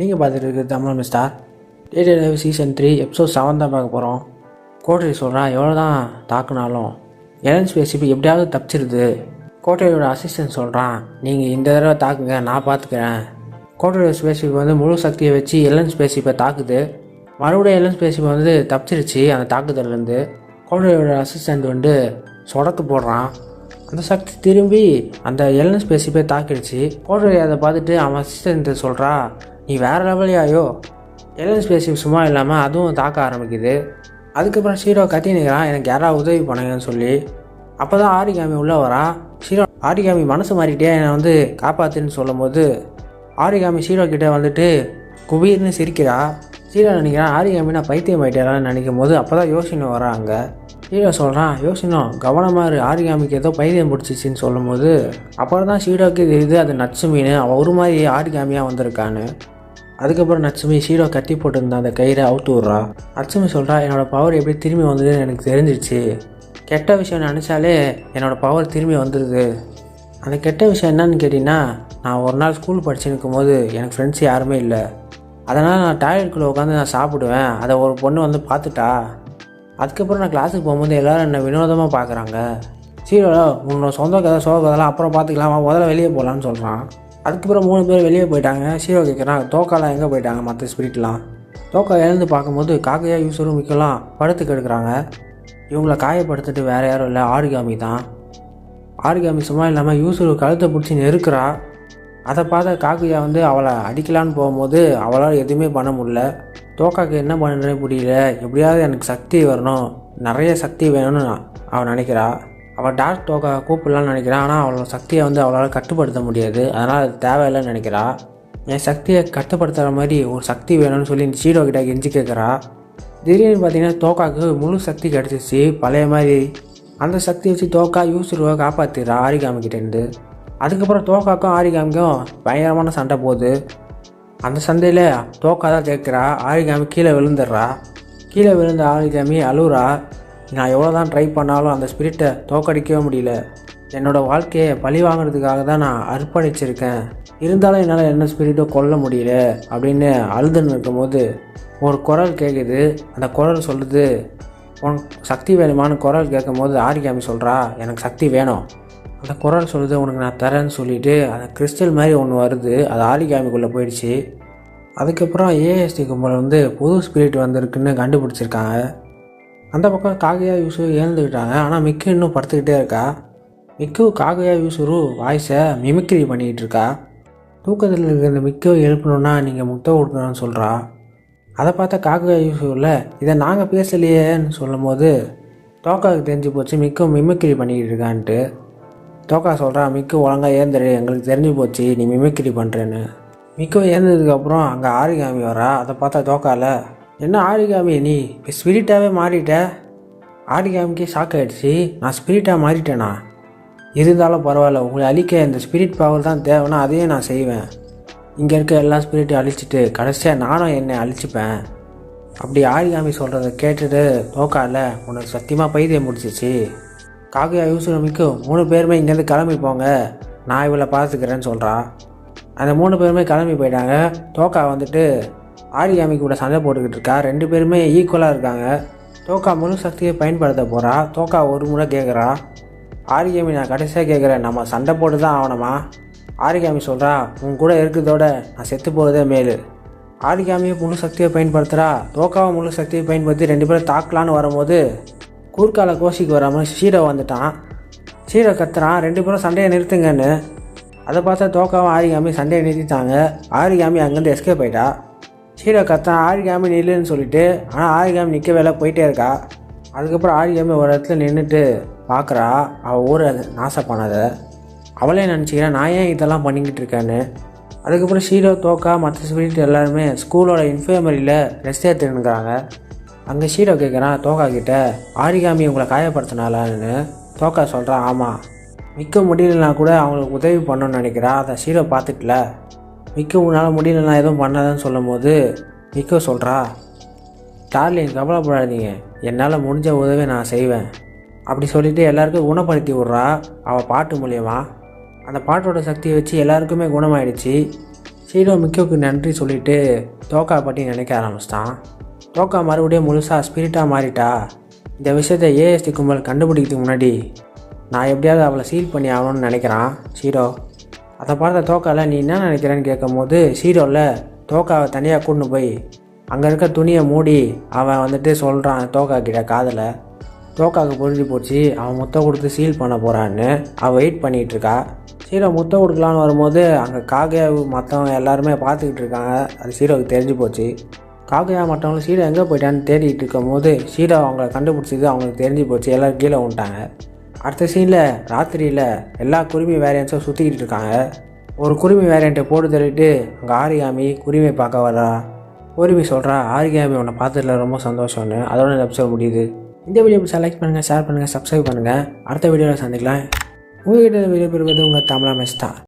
நீங்கள் பார்த்துட்டு இருக்குது Tamil mister data live season 3 episode 7 தான் பார்க்க போகிறோம். கோட்டை சொல்கிறான், எவ்வளோ தான் தாக்குனாலும் எலன் ஸ்பேசிஃபி எப்படியாவது தப்பிச்சிருது. கோட்டையோட அசிஸ்டன்ட் சொல்கிறான், நீங்கள் இந்த தடவை தாக்குங்க, நான் பார்த்துக்கிறேன். கோட்டையோட ஸ்பேசிஃபி முழு சக்தியை வச்சு எலன் ஸ்பேசிஃபை தாக்குது. மறுபடியும் எலன் ஸ்பேசிஃபி தப்பிச்சிருச்சு அந்த தாக்குதல்லேருந்து. கோட்டையோட அசிஸ்டண்ட் சொடக்கு போடுறான். அந்த சக்தி திரும்பி அந்த எலன் ஸ்பேசிஃபை தாக்கிடுச்சு. கோட்டை அதை பார்த்துட்டு அவன் அசிஸ்டண்ட் சொல்கிறா, நீ வேறு லெவலையாயோ. எலன் ஸ்பேசிஃபி சும்மா இல்லாமல் அதுவும் தாக்க ஆரம்பிக்குது. அதுக்கப்புறம் ஷீரோ கத்தி நிற்கிறான், எனக்கு யாராவது உதவி பண்ணுங்கன்னு சொல்லி. அப்போ தான் ஆரிகாமி உள்ளே வரான். ஷீரோ ஆரிகாமி மனசு மாறிட்டே என்னை காப்பாற்றுன்னு சொல்லும் போது ஆரிகாமி ஷீரோ கிட்டே குபீர்னு சிரிக்கிறா. ஷீரோ நினைக்கிறான், ஆரிகாமி நான் பைத்தியம் ஆகிட்டேன்னு நினைக்கும் போது அப்போ தான் யோசினோ வரான். அங்கே ஷீரோ சொல்கிறான், யோசினோ கவனமாக இரு, ஆரிகாமிக்கு ஏதோ பைத்தியம் பிடிச்சிச்சின்னு சொல்லும் போது அப்புறம் தான் ஷீரோக்கு தெரியுது அது நட்சுமின்னு. அவள் ஒரு மாதிரி ஆரிகாமியாக வந்திருக்கான்னு. அதுக்கப்புறம் நட்சுமி ஷீரோ கட்டி போட்டிருந்தா அந்த கயிறை அவுத்து விட்றா. நட்சுமி சொல்கிறா, என்னோடய பவர் எப்படி திரும்பி வந்ததுன்னு எனக்கு தெரிஞ்சிடுச்சு. கெட்ட விஷயம் நினச்சாலே என்னோடய பவர் திரும்பி வந்துடுது. அந்த கெட்ட விஷயம் என்னன்னு கேட்டிங்கன்னா, நான் ஒரு நாள் ஸ்கூல் படிச்சுருக்கும் போது எனக்கு ஃப்ரெண்ட்ஸ் யாருமே இல்லை. அதனால் நான் டாய்லெட்குள்ளே உட்காந்து நான் சாப்பிடுவேன். அதை ஒரு பொண்ணு பார்த்துட்டா. அதுக்கப்புறம் நான் கிளாஸுக்கு போகும்போது எல்லோரும் என்னை வினோதமாக பார்க்குறாங்க. ஷீரோ, உன்னோட சொந்த கதை சோக கதைலாம் அப்புறம் பார்த்துக்கலாம், முதல்ல வெளியே போகலான்னு சொல்கிறான். அதுக்கப்புறம் 3 பேர் வெளியே போயிட்டாங்க. ஷீரோ கேட்குறான், தோக்காலாம் எங்கே போயிட்டாங்க மற்ற ஸ்பிரிட்லாம். தோக்கா எழுந்து பார்க்கும்போது காக்கையா யூசரும் மிக்கலாம் படுத்து கெடுக்கிறாங்க. இவங்களை காயப்படுத்திட்டு வேறு யாரும் இல்லை, ஆரிகாமி தான். ஆரிகாமி சும்மா இல்லாமல் யூசரு கழுத்தை பிடிச்சி நெருக்கிறா. அதை பார்த்த காக்கையா அவளை அடிக்கலான்னு போகும்போது அவளால் எதுவுமே பண்ண முடியல. தோக்காக்கு என்ன பண்ணுறேன்னு புரியல. எப்படியாவது எனக்கு சக்தி வரணும், நிறைய சக்தி வேணும்னு அவள் நினைக்கிறா. அவள் டார்க் தோக்கா கூப்பிடலான்னு நினைக்கிறான். ஆனால் அவளோட சக்தியை அவளால் கட்டுப்படுத்த முடியாது. அதனால் அது தேவையில்லைன்னு நினைக்கிறா. என் சக்தியை கட்டுப்படுத்துகிற மாதிரி ஒரு சக்தி வேணும்னு சொல்லி ஷீரோ கிட்ட கெஞ்சி கேட்குறா. திடீர்னு பார்த்தீங்கன்னா தோக்காவுக்கு முழு சக்தி கிடச்சிச்சு பழைய மாதிரி. அந்த சக்தியை வச்சு தோக்கா யூசுருவை காப்பாற்றிடுறா ஆரிகாமிக்கிட்டேருந்து. அதுக்கப்புறம் தோக்காக்கும் ஆரிகாமிக்கும் பயங்கரமான சண்டை போகுது. அந்த சண்டையில் தோக்கா தான் கேட்குறா. ஆரிகாமி கீழே விழுந்துடுறா. கீழே விழுந்த ஆரிகாமி அழுறா. நான் எவ்வளோ தான் ட்ரை பண்ணாலும் அந்த ஸ்பிரிட்டை தோக்கடிக்கவே முடியல. என்னோடய வாழ்க்கையை பழி வாங்குறதுக்காக தான் நான் அர்ப்பணிச்சிருக்கேன். இருந்தாலும் என்னால் என்ன ஸ்பிரிட்டோ கொல்ல முடியல அப்படின்னு அழுதுன்னு இருக்கும்போது ஒரு குரல் கேட்குது. அந்த குரல் சொல்லுது, உனக்கு சக்தி வேணுமான்னு குரல் கேட்கும் போது ஆரிகாமி சொல்கிறா, எனக்கு சக்தி வேணும். அந்த குரல் சொல்லுது, உனக்கு நான் தரேன்னு சொல்லிவிட்டு அந்த கிறிஸ்டல் மாதிரி ஒன்று வருது. அது ஆரிகாமிக்குள்ளே போயிடுச்சு. அதுக்கப்புறம் ஏஎஸ்டி கும்பல் புது ஸ்பிரிட் வந்திருக்குன்னு கண்டுபிடிச்சிருக்காங்க. அந்த பக்கம் காகையா யூசுரு ஏழுந்துக்கிட்டாங்க. ஆனால் மிக்கு இன்னும் படுத்துக்கிட்டே இருக்கா. மிக்கு காகையா யூசுரு வாய்ஸை மிமிக்ரி பண்ணிக்கிட்டு இருக்கா. தூக்கத்தில் இருக்கிற இந்த மிக்கு எழுப்பணுன்னா நீங்கள் முட்டை கொடுக்கணும்னு சொல்கிறா. அதை பார்த்தா காகையா யூசுரில் இதை நாங்கள் பேசலையேன்னு சொல்லும் போது தோக்காவுக்கு தெரிஞ்சு போச்சு மிக்கு மிமிக்ரி பண்ணிக்கிட்டு இருக்கான்ட்டு. தோக்கா சொல்கிறா, மிக்கு ஒழுங்காக ஏந்துரு, எங்களுக்கு தெரிஞ்சு போச்சு நீ மிமிக்ரி பண்ணுறேன்னு. மிக்கு ஏந்ததுக்கப்புறம் அங்கே ஆரிகாமி வரா. அதை பார்த்தா தோக்கால, என்ன ஆரிகாமி நீ இப்போ ஸ்பிரிட்டாகவே மாறிட்ட. ஆரிகாமிக்கே ஷாக் ஆகிடுச்சு, நான் ஸ்பிரிட்டாக மாறிட்டேனா? இருந்தாலும் பரவாயில்ல, உங்களை அழிக்க இந்த ஸ்பிரிட் பவர் தான் தேவைன்னா அதையும் நான் செய்வேன். இங்கே இருக்க எல்லா ஸ்பிரிட்டையும் அழிச்சிட்டு கடைசியாக நானும் என்னை அழிச்சிப்பேன். அப்படி ஆரிகாமி சொல்கிறத கேட்டுட்டு தோக்கால, உனக்கு சத்தியமாக பைத்தியம் முடிச்சிச்சு. காகையா யூசுரமிக்கு 3 பேருமே இங்கேருந்து கிளம்பி போங்க, நான் இவளை பார்த்துக்கிறேன்னு சொல்கிறா. அந்த 3 பேருமே கிளம்பி போயிட்டாங்க. தோக்கா ஆரிகாமி கூட சண்டை போட்டுக்கிட்டு இருக்கா. 2 பேருமே ஈக்குவலாக இருக்காங்க. தோக்கா முழு சக்தியை பயன்படுத்த போகிறா. தோக்கா ஒரு முறை கேட்குறா, ஆரிகாமி நான் கடைசியாக கேட்குறேன், நம்ம சண்டை போட்டு தான் ஆகணுமா? ஆரிகாமி சொல்கிறா, உன் கூட இருக்கிறதோட நான் செத்து போகிறதே மேலு. ஆரிகாமியை முழு சக்தியை பயன்படுத்துகிறா. தோக்காவை முழு சக்தியை பயன்படுத்தி 2 பேரும் தாக்கலான்னு வரும்போது கூர்க்கால கோஷிக்கு வராமல் ஷீரோ வந்துட்டான். ஷீரோ கத்துறான், 2 பேரும் சண்டையை நிறுத்துங்கன்னு. அதை பார்த்தா தோக்காவும் ஆரிகாமி சண்டையை நிறுத்திட்டாங்க. ஆரிகாமி அங்கேருந்து எஸ்கேப் ஆயிட்டா. ஷீரோ கத்தான், ஆரிகாமி நில்லுன்னு சொல்லிட்டு. ஆனால் ஆரிகாமி நிற்க வேலை போயிட்டே இருக்கா. அதுக்கப்புறம் ஆரிகாமி ஒரு இடத்துல நின்றுட்டு பார்க்குறா அவள் ஊரை நாசப்பானதை. அவளே நினச்சிக்கிறேன், நான் ஏன் இதெல்லாம் பண்ணிக்கிட்டு இருக்கேன்னு. அதுக்கப்புறம் ஷீரோ தோக்கா மற்ற ஸ்பிரிட் எல்லாருமே ஸ்கூலோட இன்ஃபர்மரியில் ரெஸ்ட் எடுத்துருக்குறாங்க. அங்கே ஷீரோ கேட்குறான் தோக்கா கிட்ட, ஆரிகாமி உங்களை காயப்படுத்தினாலான்னு. தோக்கா சொல்கிறான், ஆமாம், மிக்க முடியலனா கூட அவங்களுக்கு உதவி பண்ணணும்னு நினைக்கிறா. அதை ஷீரோ பார்த்துக்கல. மிக்க உன்னால் முடியலனா எதுவும் பண்ணாதன்னு சொல்லும் போது மிக்க சொல்கிறா, டார்லிங் கவலைப்படாதீங்க, என்னால் முடிஞ்ச உதவி நான் செய்வேன் அப்படி சொல்லிவிட்டு எல்லாருக்கும் குணப்படுத்தி விட்றா அவள் பாட்டு மூலியமாக. அந்த பாட்டோட சக்தியை வச்சு எல்லாருக்குமே குணமாயிடுச்சு. ஷீரோ மிக்கோக்கு நன்றி சொல்லிவிட்டு தோக்கா பற்றி நினைக்க ஆரம்பிச்சிட்டான். தோக்கா மறுபடியும் முழுசாக ஸ்பிரிட்டாக மாறிட்டா. இந்த விஷயத்தை ஏஎஸ்டி கும்பல் கண்டுபிடிக்கிறதுக்கு முன்னாடி நான் எப்படியாவது அவளை சீல் பண்ணி ஆகணும்னு நினைக்கிறான் ஷீரோ. அதை பார்த்த தோக்காவில் நீ என்ன நினைக்கிறேன்னு கேட்கும் போது ஷீரோவில் தோக்காவை தனியாக கூட்டின்னு போய் அங்கே இருக்க துணியை மூடி அவன் வந்துட்டு சொல்கிறான் தோக்கா கிட்ட காதில். தோக்காவுக்கு புரிஞ்சு போச்சு அவன் முத்தம் கொடுத்து சீல் பண்ண போகிறான்னு. அவள் வெயிட் பண்ணிகிட்டு இருக்கா. ஷீரோ முத்தம் கொடுக்கலான்னு வரும்போது அங்கே காகையா மற்றவங்க எல்லாருமே பார்த்துக்கிட்டு இருக்காங்க. அது ஷீரோவுக்கு தெரிஞ்சு போச்சு. காகையா மற்றவங்களும் ஷீரோ எங்கே போயிட்டான்னு தேடிட்டு இருக்கும் போது ஷீரோ அவங்கள கண்டுபிடிச்சது அவங்களுக்கு தெரிஞ்சு போச்சு. எல்லோரும் கீழே விட்டாங்க. அடுத்த சீனில் ராத்திரியில் எல்லா குருவி வேரியன்ஸும் சுற்றிக்கிட்டு இருக்காங்க. ஒரு குருவி வேரியண்ட்டை போட்டு தள்ளிட்டு அங்கே ஆரிகாமி குருவியை பார்க்க வர்றா. குருவி சொல்கிறா ஆரிகாமி உன்னை பார்த்ததில் ரொம்ப சந்தோஷம்னு. அதோட இந்த எபிசோட் முடியுது. இந்த வீடியோ பிடிச்சா லைக் பண்ணுங்கள், ஷேர் பண்ணுங்கள், சப்ஸ்கிரைப் பண்ணுங்கள். அடுத்த வீடியோவில் சந்திக்கலாம். உங்கள்கிட்ட வீடியோ பெறுவது உங்கள் தமிழா மெஸ்டா.